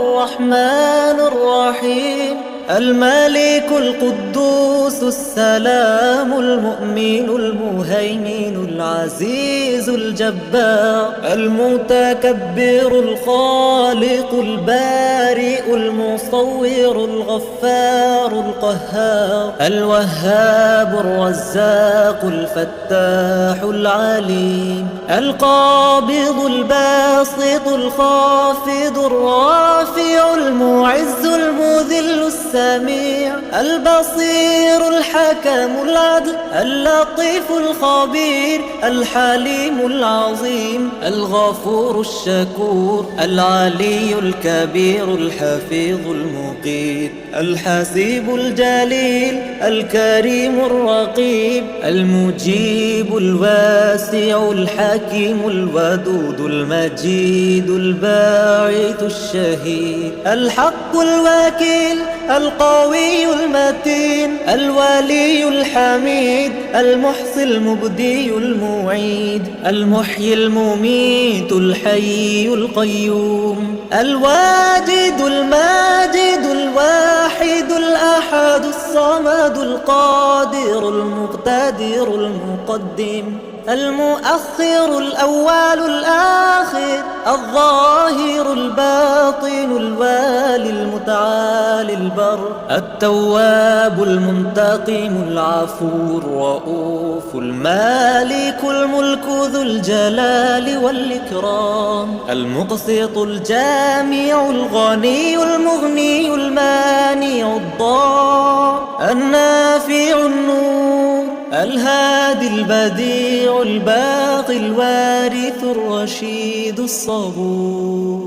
الرحمن الرحيم، الملك القدوس السلام المؤمن المهيمن العزيز الجبار، المتكبر الخالق البارئ المصور الغفار القهار، الوهاب الرزاق الفتاح العليم، القابض الباسط الخافض الرافع المعز المذل السميع، البصير الحكم العدل اللطيف الخبير، الحليم العظيم الغفور الشكور، العلي الكبير الحفيظ المقيت، الحسيب الجليل الكريم الرقيب، المجيب الواسع الحكيم الودود المجيد الباعث الشهيد، الحق الوكيل القوي المتين، الولي الحميد المحصي المبدي المعيد، المحيي المميت الحي القيوم، الواجد الماجد الواحد الأحد الصمد القادر المقتدر المقدم المؤخر الأول الآخر الظاهر الباطن الوالي المتعالي البر، التواب المنتقم العفو الرؤوف المالك الملك ذو الجلال والإكرام، المقسط الجامع الغني المغني المانع الضار، النافع النور الهادي البديع الباقي الوارث الرشيد الصبور.